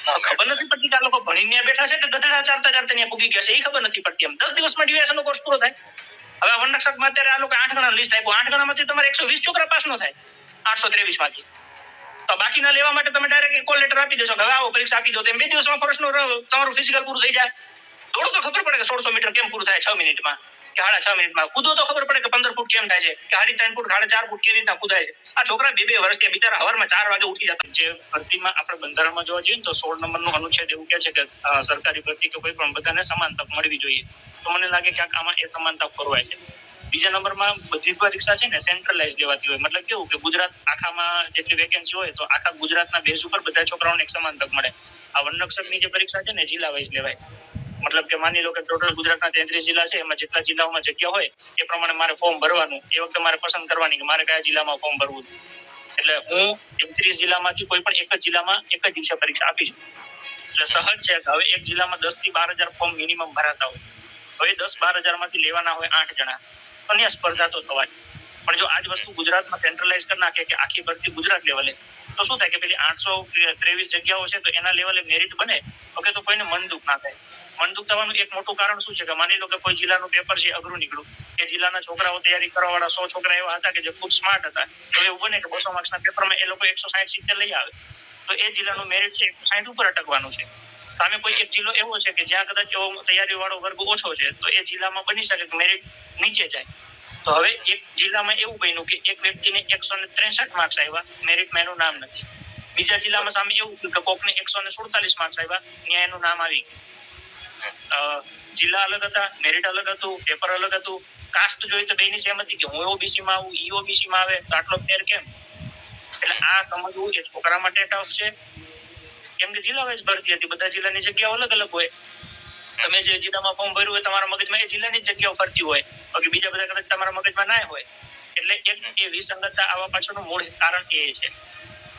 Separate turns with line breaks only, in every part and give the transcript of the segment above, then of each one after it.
ખબર નથી પડતી કે આ લોકો ભણીને બેઠા છે કે ગધેડા ચાલતા ચાલતા ત્યાં પૂગી ગયા છે એ ખબર નથી પડતી. એમ 10 દિવસમાં ડ્યુરેશનનો કોર્સ પૂરો થાય. હવે વનરક્ષકમાં અત્યારે આ લોકો 8 ગણાનું લિસ્ટ આપ્યું. 8 ગણામાંથી તમારે 120 છોકરા પાસ ન થાય 823 માંથી. તો બાકીના લેવા માટે તમે ડાયરેક્ટ કોલ લેટર આપી દેશો કે હવે આવો પરીક્ષા આપી દો. તેમ 2 દિવસમાં ફોરેસ્ટનું તમારું ફિઝિકલ પૂરું થઈ જાય. થોડું તો ખબર પડે કે 1600 મીટર કેમ પૂરું થાય 6 મિનિટમાં કે 6.5 મિનિટમાં. કૂદો તો ખબર પડે કે 15 ફૂટ કેમ થાય છે કે 3.5 ફૂટ 4.5 ફૂટ કેવી રીતના કૂદાય છે. આ છોકરા 2 વર્ષ કે બિચારા હવારમાં 4 વાગે ઉઠી જતા. જે ભરતીમાં આપણે બંધારણમાં જોવા જઈએ તો 16 નંબરનો અનુચ્છેદ એવું કહે છે કે સરકારી ભરતી કે કોઈ પણ બધાને સમાન તક મળવી જોઈએ. તો મને લાગે કે આમાં એ સમાન તક ખોરવાય છે. બીજા નંબરમાં બધી પરીક્ષા છે ને સેન્ટ્રલાઇઝ લેવાતી હોય. મતલબ કેવું કે ગુજરાત આખામાં જેટલી વેકેન્સી હોય તો આખા ગુજરાતના બેઝ ઉપર બધા છોકરાઓને એક સમાન તક મળે. આ વનરક્ષકની જે પરીક્ષા છે ને જિલ્લા વાઇઝ લેવાય. મતલબ કે માની લો કે ટોટલ ગુજરાતના 33 જિલ્લા છે, એમાં જેટલા જિલ્લાઓમાં જગ્યા હોય એ પ્રમાણે મારે ફોર્મ ભરવાનું. એ વખતે મારે પસંદ કરવાની કે મારે કયા જિલ્લામાં ફોર્મ ભરવું. એટલે હું 33 જિલ્લામાંથી કોઈ પણ એક જ જિલ્લામાં એક જ દિવસે પરીક્ષા આપી છું. એટલે સહજ છે કે હવે એક જિલ્લામાં 10 થી 12,000 ફોર્મ મિનિમમ ભરાતા હોય. હવે 10-12,000 માંથી લેવાના હોય 8 જણા. તો ત્યાં સ્પર્ધા તો થવાની. પણ જો આજ વસ્તુ ગુજરાતમાં સેન્ટ્રલાઇઝ કરી નાખે કે આખી ભરતી ગુજરાત લેવલે, તો શું થાય કે પેલી 823 જગ્યાઓ છે તો એના લેવલે મેરિટ બને ઓકે તો કોઈને મન દુઃખ ના થાય. મન દુઃખ થવાનું એક મોટું કારણ શું છે કે માની લો કે કોઈ જિલ્લાનું પેપર છે અઘરું નીકળ્યું, એ જિલ્લાના છોકરાઓ તૈયારી કરવાવાળા 100 છોકરા એવા હતા કે જે ખૂબ સ્માર્ટ હતા. તો એવું બને કે 200 માર્ક્સના પેપરમાં એ લોકો 160-70 લઈ આવે તો એ જિલ્લાનું મેરિટ છે 160 ઉપર અટકવાનું છે. સામે કોઈ એક જિલ્લો એવો છે કે જ્યાં કદાચ તૈયારી વાળો વર્ગ ઓછો છે તો એ જિલ્લામાં બની શકે કે મેરિટ નીચે જાય. તો હવે એક જિલ્લામાં એવું બન્યું કે એક વ્યક્તિને 163 માર્ક્સ આવ્યા, મેરિટમાં એનું નામ નથી. બીજા જિલ્લામાં સામે એવું થયું કે કોકને 147 માર્ક્સ આવ્યા, ત્યાં એનું નામ આવી ગયું. જિલ્લા અલગ હતા, મેરિટ અલગ હતું, પેપર અલગ હતું. કાસ્ટ જોઈ તો બેની સેમ હતી કે હું ઓબીસી માં આવું, ઈ ઓબીસી માં આવે તો આટલો ફેર કેમ? એટલે આ સમજવું એ છોકરા માટે ટફ છે. કેમ કે જિલ્લા વાઇઝ ભરતી હતી, બધા જિલ્લાની જગ્યાઓ અલગ અલગ હોય. તમે જે જિલ્લામાં ફોર્મ ભર્યું હોય તમારા મગજમાં એ જિલ્લાની જગ્યાઓ ફરતી હોય, બાકી બીજા બધા કદાચ તમારા મગજમાં ના હોય. એટલે એક એ વિસંગતતા આવવા પાછળનું મૂળ કારણ એ છે.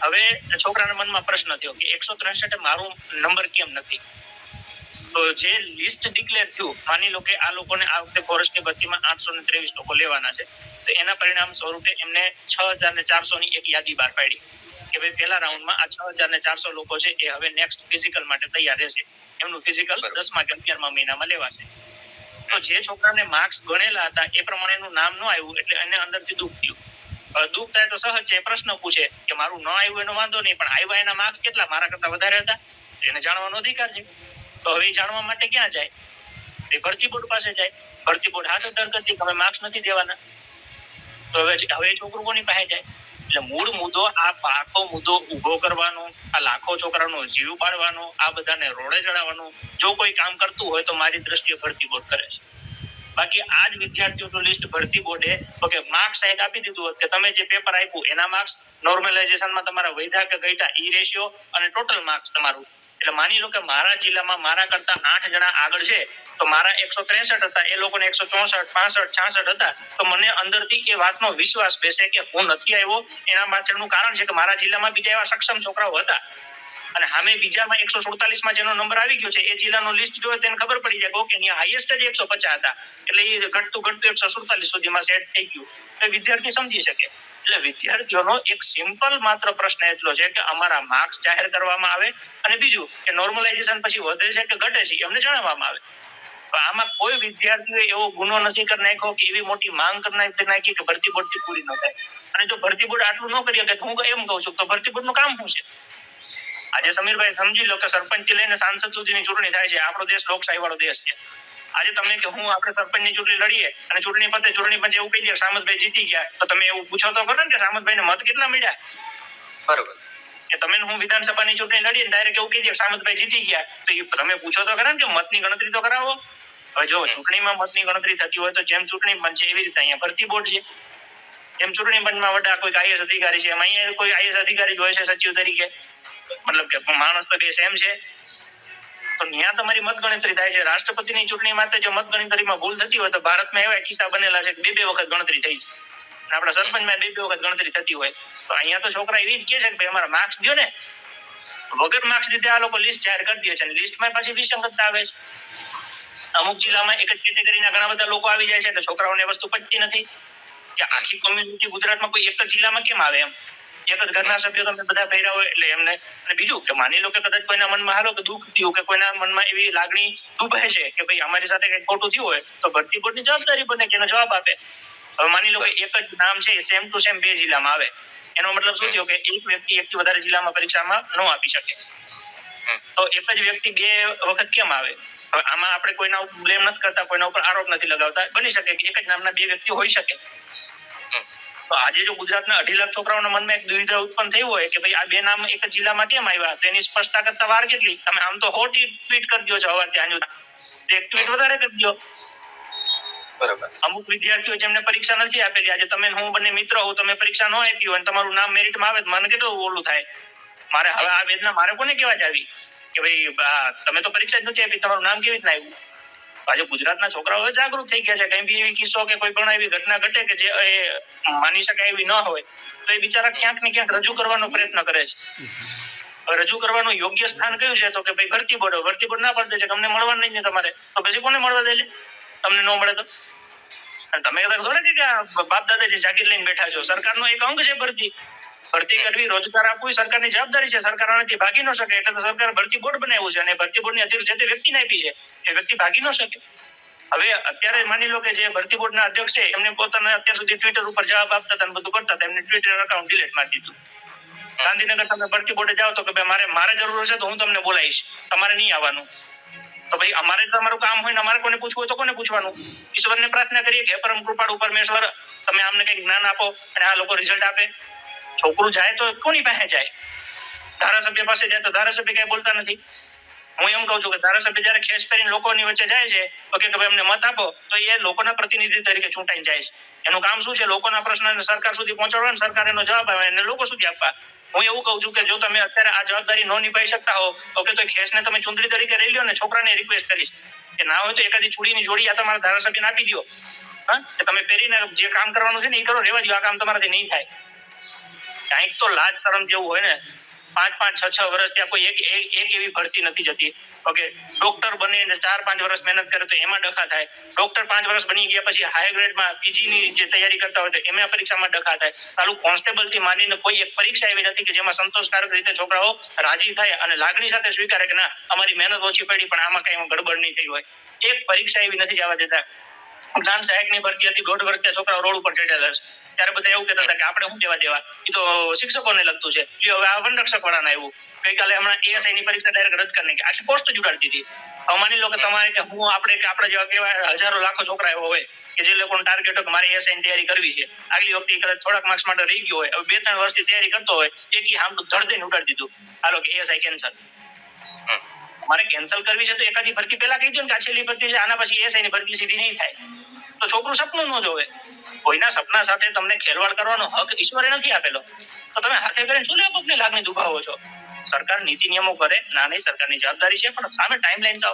હવે છોકરાના મનમાં પ્રશ્ન થયો કે 163 મારું નંબર કેમ નથી? તો જે લિસ્ટ ડિક્લેર થયું, માની લો કે આ લોકોને આ વખતે ફોરેસ્ટની ભરતીમાં 823 લોકો લેવાના છે, તો એના પરિણામ સ્વરૂપે એમને 6,400 ની એક યાદી બહાર પાડી કે ભાઈ પહેલા રાઉન્ડમાં આ 6,400 લોકો છે એ હવે નેક્સ્ટ ફિઝિકલ માટે તૈયાર રહેશે. એમનું ફિઝિકલ 10મા કે 11મા મહિનામાં લેવાશે. તો જે છોકરાને માર્ક્સ ગણેલા હતા એ પ્રમાણે એનું નામ ન આવ્યું એટલે એને અંદરથી દુઃખ થયું. દુઃખ થાય તો સહજ છે, એ પ્રશ્ન પૂછે કે મારું ન આવ્યું એનો વાંધો નહીં, પણ આવ્યા એના માર્ક્સ કેટલા મારા કરતા વધારે હતા? એને જાણવાનો અધિકાર છે. તો હવે જાણવા માટે ક્યાં જાય? એ ભરતી બોર્ડ પાસે જાય. ભરતી બોર્ડ હાથ અધર કરતી તમે માર્ક્સ નથી દેવાના. તો હવે છોકરું કોની પાસે જાય? એટલે મૂળ મુદ્દો આ આખો મુદ્દો ઉભો કરવાનો, આ લાખો છોકરાનો જીવ પાડવાનો, આ બધાને રોડે ચડાવવાનો જો કોઈ કામ કરતું હોય તો મારી દ્રષ્ટિએ ભરતી બોર્ડ કરે છે. બાકી આ જ વિદ્યાર્થીઓનું લિસ્ટ ભરતી બોર્ડે ઓકે માર્ક્સ સાઈડ આપી દીધું હોત કે તમે જે પેપર આપ્યું એના માર્ક્સ નોર્મલાઇઝેશનમાં તમારા વૈધા કે ગઈતા ઈ રેશિયો અને ટોટલ માર્ક્સ તમારું. એટલે માની લો કે મારા જિલ્લામાં મારા કરતા 8 જણા આગળ છે તો મારા 163 હતા, એ લોકોને 164, 65, 66 હતા. તો મને અંદરથી એ વાતનો વિશ્વાસ બેસે કે હું નથી આવ્યો એના પાછળનું કારણ છે કે મારા જિલ્લામાં બીજા એવા સક્ષમ છોકરાઓ હતા. અને સામે બીજામાં 147માં જેનો નંબર આવી ગયો છે એ જિલ્લાનું લિસ્ટ જોવે તેને ખબર પડી જાય કે ઓકે અહીંયા હાઈએસ્ટ જ 150 હતા, એટલે એ ઘટતું 147 સુધીમાં સેટ થઈ ગયું. તો વિદ્યાર્થી સમજી શકે. એટલે વિદ્યાર્થીઓનો એક સિમ્પલ માત્ર પ્રશ્ન એટલો છે કે અમારા માર્ક્સ જાહેર કરવામાં આવે અને બીજું કે નોર્મલાઇઝેશન પછી વધે છે કે ઘટે છે અમને જણાવવામાં આવે. તો આમાં કોઈ વિદ્યાર્થીએ એવો ગુનો નથી કરી નાખ્યો કે એવી મોટી માંગ કરી નાખી કે ભરતી બોર્ડથી પૂરી ન થાય. અને જો ભરતી બોર્ડ આટલું ન કરી શકે તો હું એમ કહું છું તો ભરતી બોર્ડનું કામ શું છે? આજે સમીરભાઈ સમજી લો કે સરપંચ થી લઈને સાંસદ સુધીની ચૂંટણી થાય છે. આપણો દેશ લોકશાહી વાળો દેશ છે. આજે તમે કે હું આપણે સરપંચની ચૂંટણી લડીએ અને ચૂંટણી પતે ચૂંટણી પંચે એવું કહી દે સામતભાઈ જીતી ગયા, તો તમે એવું પૂછો તો ખરો ને કે સામતભાઈને મત કેટલા મળ્યા? બરોબર. કે તમે હું વિધાનસભાની ચૂંટણી લડીએ ડાયરેક્ટ એવું કહી દે સામતભાઈ જીતી ગયા, તો તમે પૂછો તો ખરા ને કે મતની ગણતરી તો કરાવો. હવે જો ચૂંટણીમાં મતની ગણતરી થતી હોય તો જેમ ચૂંટણી પંચ છે એવી રીતે અહીંયા ભરતી બોર્ડ છે. એમ ચૂંટણી પંચમાં વડા કોઈ આઈએસ અધિકારી છે, એમ અહીંયા કોઈ આઈએસ અધિકારી જ હોય છે સચિવ તરીકે. મતલબ કે માણસ તો બે સેમ છે. તો ત્યાં તમારી મત ગણતરી થાય છે. રાષ્ટ્રપતિની ચૂંટણી માટે જો મત ગણતરીમાં ભૂલ થતી હોય તો ભારતમાં એવા કિસ્સા બનેલા છે કે બે વખત ગણતરી થઈ છે. આપણા સરપંચમાં બે વખત ગણતરી થતી હોય તો અહીંયા તો છોકરા એવી જ કહે છે કે ભાઈ અમારા માર્ક્સ દો ને. વગર માર્ક્સ દીધે આ લોકો લિસ્ટ જાહેર કરી દે છે અને લિસ્ટમાં પાછી વિસંગતતા આવે છે. અમુક જિલ્લામાં એક જ કેટેગરીના ઘણા બધા લોકો આવી જાય છે એટલે છોકરાઓને વસ્તુ પચતી નથી કે આખી કોમ્યુનિટી ગુજરાતમાં કોઈ એક જ જિલ્લામાં કેમ આવે એમ. એક જ ઘરના સભ્યો તમે બધા ભર્યા હોય એટલે એમને. અને બીજું કે માની લો કે કદાચ કોઈના મનમાં હાલો કે દુઃખ થયું કે કોઈના મનમાં એવી લાગણી દુભાય છે કે ભાઈ અમારી સાથે કંઈક ખોટું થયું હોય તો ભરતી બોર્ડની જવાબદારી બને કે એનો જવાબ આપે. હવે માની લો કે એક જ નામ છે સેમ ટુ સેમ 2 જિલ્લામાં આવે, એનો મતલબ શું થયો કે એક વ્યક્તિ એકથી વધારે જિલ્લામાં પરીક્ષામાં ન આપી શકે. તો એક જ વ્યક્તિ 2 વખત કેમ આવે? હવે આમાં આપણે કોઈના ઉપર બ્લેમ નથી કરતા, કોઈના ઉપર આરોપ નથી લગાવતા. બની શકે કે એક જ નામના 2 વ્યક્તિ હોઈ શકે. તો આજે જો ગુજરાતના 2.5 લાખ છોકરાઓના મનમાં એક દુવિધા ઉત્પન્ન થઈ હોય કે ભાઈ આ 2 નામ એક જ જિલ્લામાં કેમ આવ્યા, તો એની સ્પષ્ટતા કરતા વાર કેટલી? તમે આમ તો 100 ટ્વીટ કરી દો છો સવારથી સાંજ સુધી, એક ટ્વીટ વધારે કરી દો.
બરાબર.
અમુક વિદ્યાર્થીઓ જેમને પરીક્ષા નથી આપેલી, આજે તમે હું બંને મિત્રો હો, તમે પરીક્ષા ન આપી હોય તમારું નામ મેરિટમાં આવે તો મને કેટલું ઓલું થાય. મારે હવે આ વેદના મારે કોને કહેવા જાવી કે ભાઈ તમે તો પરીક્ષા જ નથી આપી, તમારું નામ કેવી રીતના આવ્યું? આજે ગુજરાતના છોકરાઓ જાગૃત થઈ ગયા છે. કઈ બી એવી કિસ્સો કે કોઈ પણ એવી ઘટના ઘટે કે જે માની શકાય એવી ન હોય તો એ બિચારા ક્યાંક ને ક્યાંક રજૂ કરવાનો પ્રયત્ન કરે છે. રજૂ કરવાનું યોગ્ય સ્થાન કયું છે? તો કે ભાઈ ભરતી બોર્ડ ના પડે છે, તમને મળવા નહીં તમારે, તો પછી કોને મળવા દે છે? તમને ન મળે તો તમે થોડા કે બાપ દાદાજી જાગીર લઈને બેઠા છો. સરકારનો એક અંગ છે ભરતી કરવી, રોજગાર આપવું સરકારની જવાબદારી છે. સરકાર આનાથી ભાગી ન શકે એટલે તો સરકાર ભરતી બોર્ડ બનાવ્યું છે અને ભરતી બોર્ડની અધ્યક્ષ જે તે વ્યક્તિને આપી છે, એ વ્યક્તિ ભાગી ન શકે. હવે અત્યારે માની લો કે જે ભરતી બોર્ડના અધ્યક્ષ છે એમને પોતાને અત્યાર સુધી ટ્વિટર ઉપર જવાબ આપતા હતા બધું કરતા હતા, એમને ટ્વિટર એકાઉન્ટ ડિલીટ મારી દીધું. ગાંધીનગર તમે ભરતી બોર્ડે જાઓ તો કે ભાઈ મારે જરૂર હશે તો હું તમને બોલાવીશ, તમારે નહીં આવવાનું. તો ભાઈ અમારે તમારું કામ હોય ને અમારે કોને પૂછવું હોય તો કોને પૂછવાનું? ઈશ્વરને પ્રાર્થના કરીએ કે પરમ કૃપાળુ પરમેશ્વર તમે આમને કંઈક જ્ઞાન આપો અને આ લોકો રિઝલ્ટ આપે. છોકરું જાય તો કોની પાસે જાય? ધારાસભ્ય પાસે જાય તો ધારાસભ્ય કઈ બોલતા નથી. હું એમ કહું છું કે ધારાસભ્ય જયારે ખેસ પહેરીને લોકોની વચ્ચે જાય છે તો કે ભાઈ અમને મત આપો, તો એ લોકોના પ્રતિનિધિ તરીકે ચૂંટાઈને જાય છે. એનું કામ શું છે? લોકોના પ્રશ્નને સરકાર સુધી પહોંચાડવા અને સરકાર એનો જવાબ આવે અને લોકો સુધી આપવા. હું એવું કહું છું કે જો તમે અત્યારે આ જવાબદારી ન નિભાવી શકતા હો તો કે તો ખેસને તમે ચૂંટણી તરીકે લઈ લો ને છોકરાને રિક્વેસ્ટ કરી કે ના હોય તો એકાદી ચૂડીની જોડી આ તમારા ધારાસભ્યને આપી દો. હા, તમે પહેરીને જે કામ કરવાનું છે ને એ કરો, રેવા દો, આ કામ તમારાથી નહીં થાય. કાંઈક તો લાજ શરમ જેવું હોય ને. 5-5, 6-6 વર્ષ ત્યાં કોઈ એક એવી ભરતી નથી જતી. ઓકે, ડોક્ટર બનીને 4-5 વર્ષ મહેનત કરે તો એમાં ડખા થાય. ડોક્ટર 5 વર્ષ બની ગયા પછી હાઈ ગ્રેડમાં પીજીની જે તૈયારી કરતા હોય તો એમાં પરીક્ષામાં ડખા થાય. તાલું કોન્સ્ટેબલ થી માનીને કોઈ એક પરીક્ષા એવી નથી કે જેમાં સંતોષકારક રીતે છોકરાઓ રાજી થાય અને લાગણી સાથે સ્વીકારે કે ના અમારી મહેનત ઓછી પડી પણ આમાં કઈ ગડબડ નહીં થઈ હોય. એક પરીક્ષા એવી નથી જવા દેતા. જ્ઞાન સહાયકની ભરતી હતી, 1.5 વર્ષ છોકરાઓ રોડ ઉપર ચડેલા છે. ત્યારે બધા એવું કહેતા હતા કે આપણે શું કહેવા દેવા, એ તો શિક્ષકોને લગતું છે. હવે આ વનરક્ષક વાળાને આવ્યું. ગઈકાલે હમણાં એએસઆઈ ની પરીક્ષા ડાયરેક્ટ રદ કરી નાખી, આખી પોસ્ટ જ ઉડાડી દીધી. હવે માની લો કે તમારે કે હું આપણે જેવા કેવા હજારો લાખો છોકરા એવા હોય કે જે લોકોનો ટાર્ગેટ હોય કે મારે એએસઆઈ ની તૈયારી કરવી છે, આગલી વખતે કદાચ થોડાક માર્ક્સ માટે રહી ગયો હોય, હવે 2-3 વર્ષથી તૈયારી કરતો હોય, એકી હામતું ધડ દઈને ઉડાડી દીધું, હાલો કે એએસઆઈ કેન્સલ. મારે કેન્સલ કરવી છે તો એકાદી ભરતી પહેલા કહી દો ને કે આ છેલ્લી ભરતી છે, આના પછી એએસઆઈ ની ભરતી સીધી નહીં થાય. તો છોકરું સપનું ન જોવે. કોઈના સપના સાથે તમને ખેલવાડ કરવાનો હક ઈશ્વરે નથી આપેલો, તો તમે હાથે કરીને શું લેવા પગની લાગણી દુભાવો છો? સરકાર નીતિ નિયમો કરે, ના નહીં સરકારની જવાબદારી છે, પણ સામે ટાઈમલાઈન તો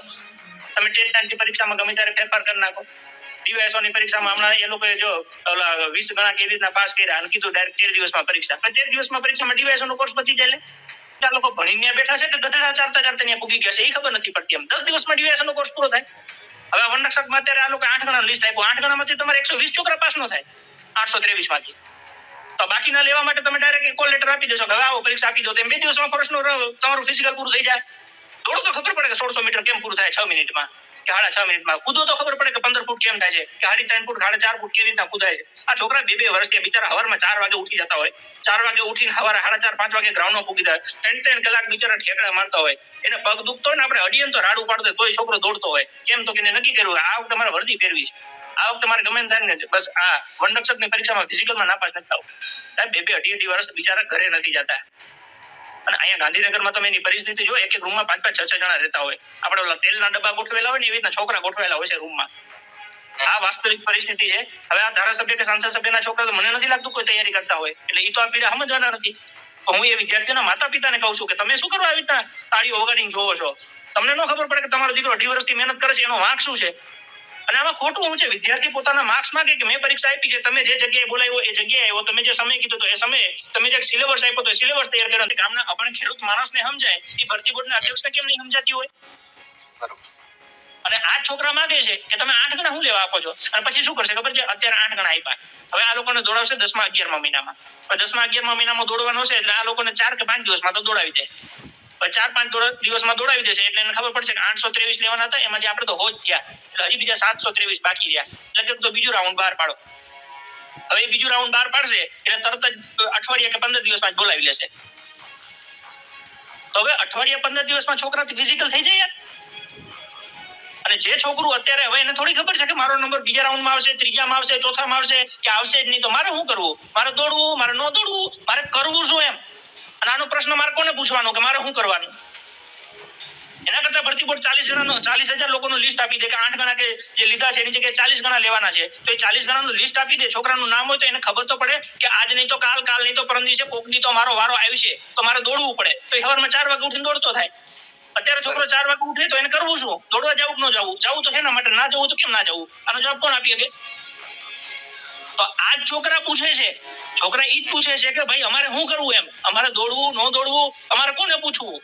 તમે ટેટ પરીક્ષામાં ગમે ત્યારે ફેરફાર કરી નાખો. ડીવાયએસઓ ની પરીક્ષામાં હમણાં એ લોકોએ જો 20 ગણા કેવી રીતના પાસ કર્યા અને કીધું ડાયરેક્ટ 13 દિવસમાં પરીક્ષા. 13 દિવસમાં પરીક્ષામાં ડીવાયએસઓ નો કોર્સ પતી જાય. આ લોકો ભણીને બેઠા છે કે ગધેડા ચાલતા ત્યાં પૂગી ગયા છે એ ખબર નથી પડતી. એમ 10 દિવસમાં ડીવાયએસઓ નો કોર્સ પૂરો થાય. હવે વનરક્ષકમાં અત્યારે આ લોકો 8 ગણાનું લિસ્ટ આપ્યું, 8 ગણામાંથી તમારે 120 છોકરા પાસ ન થાય 823 માંથી. તો બાકીના લેવા માટે તમે ડાયરેક્ટ કોલ લેટર આપી દેશો કે હવે આવો પરીક્ષા આપી દો, તો 2 દિવસમાં કોર્સનું તમારું ફિઝિકલ પૂરું થઈ જાય. દોડો તો ખબર પડે કે 1600 મીટર કેમ પૂરું થાય 6 મિનિટમાં કે 6.5 મિનિટમાં. કૂદો તો ખબર પડે કે 15 ફૂટ કેમ થાય છે કે 3.5 ફૂટ 4.5 ફૂટ કેવી રીતના કૂદાય છે. આ છોકરા 2 વર્ષ કે બિચારા સવારમાં 4 વાગે ઉઠી જતા હોય, 4 વાગે ઉઠીને સવારે 4:30-5 વાગે ગ્રાઉન્ડમાં પૂગી જાય, 3 કલાક બિચારા ઠેકડા મારતા હોય, એને પગ દુખતો હોય ને આપણે અડીએ તો રાડું પાડતો તોય છોકરો દોડતો હોય. કેમ તો કે નક્કી કર્યું આ વખતે મારે વર્દી ફેરવી છે, આ વખતે મારે ગમે થાય ને બસ આ વનરક્ષકની પરીક્ષામાં ફિઝિકલમાં નાપાસ નથી થવું. સાહેબ 2-2 વર્ષ બિચારા ઘરે નથી જતા. અને અહીંયા ગાંધીનગરમાં તમે એની પરિસ્થિતિ જો, એક રૂમમાં 5-5, 6-6 જણા રહેતા હોય. આપણે ઓલા તેલના ડબ્બા ગોઠવેલા હોય ને એવી રીતના છોકરા ગોઠવેલા હોય છે રૂમમાં. આ વાસ્તવિક પરિસ્થિતિ છે. હવે આ ધારાસભ્ય કે સાંસદ સભ્યના છોકરા તો મને નથી લાગતું કોઈ તૈયારી કરતા હોય, એટલે એ તો આ પીડા સમજવાના નથી. તો હું એ વિદ્યાર્થીઓના માતા પિતાને કહું છું કે તમે શું કરવા આવી રીતના તાળીઓ વગાડીને જોવો છો? તમને ન ખબર પડે કે તમારો દીકરો 2 વર્ષથી મહેનત કરે છે, એનો વાંક શું છે? અને આમાં ખોટું શું છે? વિદ્યાર્થી પોતાના માર્ક્સ માંગે કે મેં પરીક્ષા આપી છે, તમે જે જગ્યાએ બોલાવ્યો એ જગ્યાએ આવ્યો, તમે જે સમય કીધો તો એ સમયે, તમે જે સિલેબસ આપ્યો તો એ સિલેબસ તૈયાર કર્યો. ગામના આપણે ખેડૂત માણસને સમજાય એ ભરતી બોર્ડના અધ્યક્ષને કેમ નહીં સમજાતી હોય? અને આ છોકરા માંગે છે કે તમે 8 ગણા શું લેવા આપો છો, અને પછી શું કરશે ખબર છે? અત્યારે 8 ગણા આપ્યા, હવે આ લોકોને દોડાવશે 10મા 11મા મહિનામાં. હવે 10મા 11મા મહિનામાં દોડવાનું હશે એટલે આ લોકોને 4 કે 5 દિવસમાં તો દોડાવી દે. હવે 4-5 દિવસમાં દોડાવી દેશે એટલે એને ખબર પડશે કે 823 લેવાના હતા, એમાંથી આપણે તો હોજ થયા, એટલે હજી બીજા 723 બાકી રહ્યા, એટલે તો બીજું રાઉન્ડ બહાર પાડો. હવે બીજું રાઉન્ડ બહાર પાડશે એટલે તરત જ અઠવાડિયા કે 15 દિવસમાં જ બોલાવી લેશે. તો હવે અઠવાડિયા 15 દિવસમાં છોકરાથી ફિઝિકલ થઈ જાય. અને જે છોકરું અત્યારે હવે એને થોડી ખબર છે કે મારો નંબર બીજા રાઉન્ડમાં આવશે, ત્રીજામાં આવશે, ચોથામાં આવશે કે આવશે જ નહીં, તો મારે શું કરવું, મારે દોડવું, મારે ન દોડવું, મારે કરવું શું એમ. અને આનો પ્રશ્ન મારે કોને પૂછવાનો કે મારે શું કરવાનું. એના કરતા ભરતી બોર્ડ 40,000 લોકોનું લિસ્ટ આપી દે કે 8 ગણા કે જે લીધા છે એની જગ્યાએ 40 ગણા લેવાના છે, તો એ 40 ગણાનું લિસ્ટ આપી દે, છોકરાનું નામ હોય તો એને ખબર તો પડે કે આજ નહીં તો કાલ નહીં તો પરમ દિવસે કોક દી તો મારો વારો આવશે, તો મારે દોડવું પડે. તો એ સવારમાં 4 વાગે ઉઠીને દોડતો થાય. અત્યારે છોકરો 4 વાગે ઉઠે તો એને કરવું શું, દોડવા જવું કે ન જવું, જવું તો શેના માટે, ના જવું તો કેમ ના જવું, આનો જવાબ કોણ આપી શકે. તો આ જ છોકરા પૂછે છે, છોકરા ઈ જ પૂછે છે કે ભાઈ અમારે શું કરવું એમ, અમારે દોડવું ન દોડવું, અમારે કોને પૂછવું.